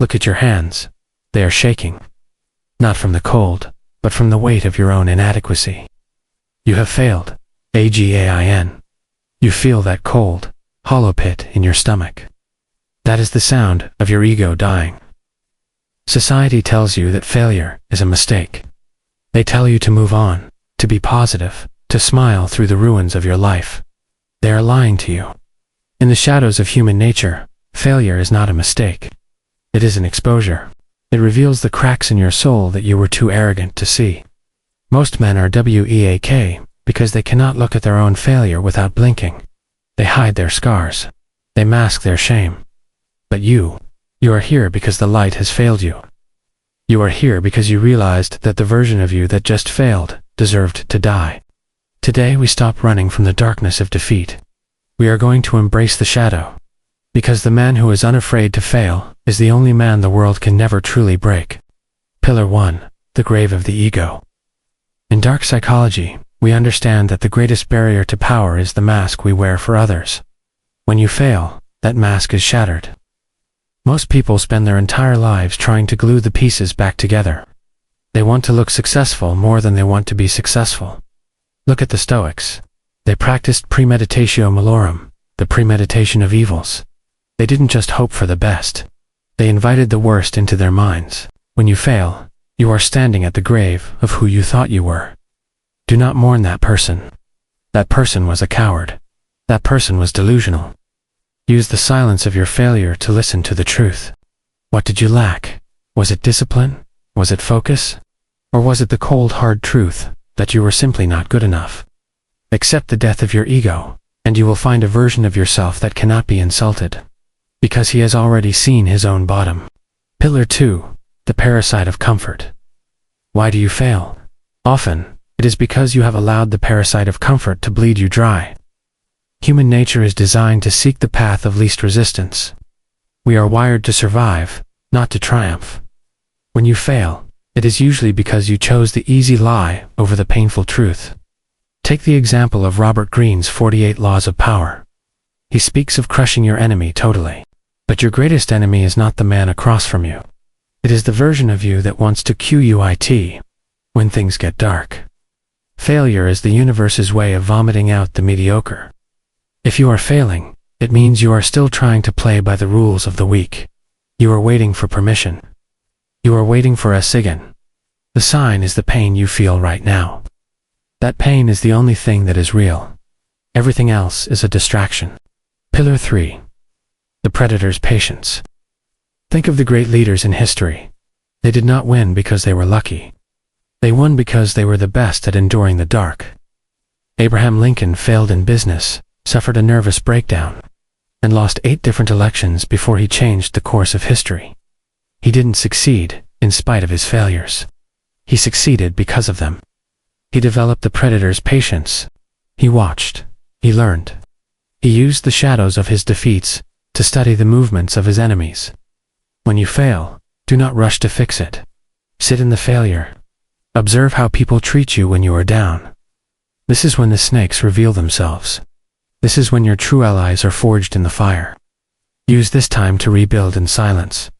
Look at your hands. They are shaking. Not from the cold, but from the weight of your own inadequacy. You have failed. AGAIN. You feel that cold, hollow pit in your stomach. That is the sound of your ego dying. Society tells you that failure is a mistake. They tell you to move on, to be positive, to smile through the ruins of your life. They are lying to you. In the shadows of human nature, failure is not a mistake. It is an exposure. It reveals the cracks in your soul that you were too arrogant to see. Most men are weak because they cannot look at their own failure without blinking. They hide their scars. They mask their shame. But you are here because the light has failed you. You are here because you realized that the version of you that just failed deserved to die. Today we stop running from the darkness of defeat. We are going to embrace the shadow. Because the man who is unafraid to fail is the only man the world can never truly break. Pillar 1. The grave of the ego. In dark psychology, we understand that the greatest barrier to power is the mask we wear for others. When you fail, that mask is shattered. Most people spend their entire lives trying to glue the pieces back together. They want to look successful more than they want to be successful. Look at the Stoics. They practiced premeditatio malorum, the premeditation of evils. They didn't just hope for the best. They invited the worst into their minds. When you fail, you are standing at the grave of who you thought you were. Do not mourn that person. That person was a coward. That person was delusional. Use the silence of your failure to listen to the truth. What did you lack? Was it discipline? Was it focus? Or was it the cold, hard truth that you were simply not good enough? Accept the death of your ego, and you will find a version of yourself that cannot be insulted, because he has already seen his own bottom. Pillar 2. The Parasite of Comfort. Why do you fail? Often, it is because you have allowed the parasite of comfort to bleed you dry. Human nature is designed to seek the path of least resistance. We are wired to survive, not to triumph. When you fail, it is usually because you chose the easy lie over the painful truth. Take the example of Robert Greene's 48 Laws of Power. He speaks of crushing your enemy totally. But your greatest enemy is not the man across from you. It is the version of you that wants to quit when things get dark. Failure is the universe's way of vomiting out the mediocre. If you are failing, it means you are still trying to play by the rules of the weak. You are waiting for permission. You are waiting for a SIGN. The sign is the pain you feel right now. That pain is the only thing that is real. Everything else is a distraction. Pillar 3. The predator's patience. Think of the great leaders in history. They did not win because they were lucky. They won because they were the best at enduring the dark. Abraham Lincoln failed in business, suffered a nervous breakdown, and lost 8 different elections before he changed the course of history. He didn't succeed in spite of his failures. He succeeded because of them. He developed the predator's patience. He watched. He learned. He used the shadows of his defeats to study the movements of his enemies. When you fail, do not rush to fix it. Sit in the failure. Observe how people treat you when you are down. This is when the snakes reveal themselves. This is when your true allies are forged in the fire. Use this time to rebuild in silence.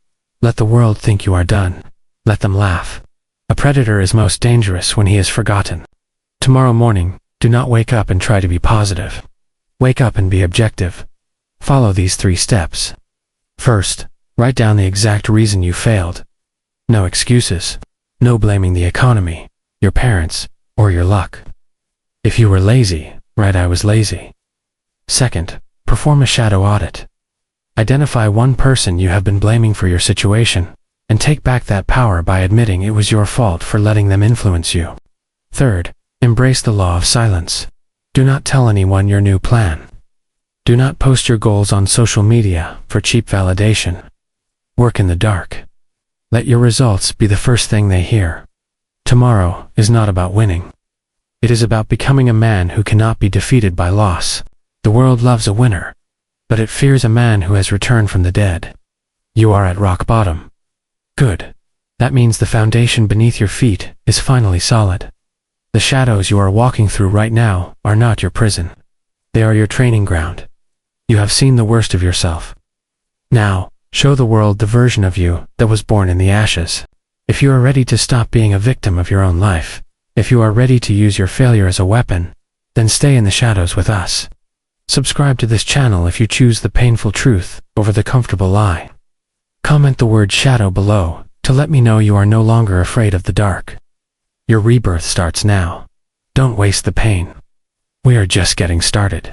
Let the world think you are done. Let them laugh. A predator is most dangerous when he is forgotten. Tomorrow morning, do not wake up and try to be positive. Wake up and be objective. Follow these 3 steps. First, write down the exact reason you failed. No excuses. No blaming the economy, your parents, or your luck. If you were lazy, write I was lazy. Second, perform a shadow audit. Identify one person you have been blaming for your situation, and take back that power by admitting it was your fault for letting them influence you. Third, embrace the law of silence. Do not tell anyone your new plan. Do not post your goals on social media for cheap validation. Work in the dark. Let your results be the first thing they hear. Tomorrow is not about winning. It is about becoming a man who cannot be defeated by loss. The world loves a winner, but it fears a man who has returned from the dead. You are at rock bottom. Good. That means the foundation beneath your feet is finally solid. The shadows you are walking through right now are not your prison. They are your training ground. You have seen the worst of yourself. Now, Show the world the version of you that was born in the ashes. If you are ready to stop being a victim of your own life, if you are ready to use your failure as a weapon, then stay in the shadows with us. Subscribe to this channel if you choose the painful truth over the comfortable lie. Comment the word shadow below to let me know you are no longer afraid of the dark. Your rebirth starts now. Don't waste the pain. We are just getting started.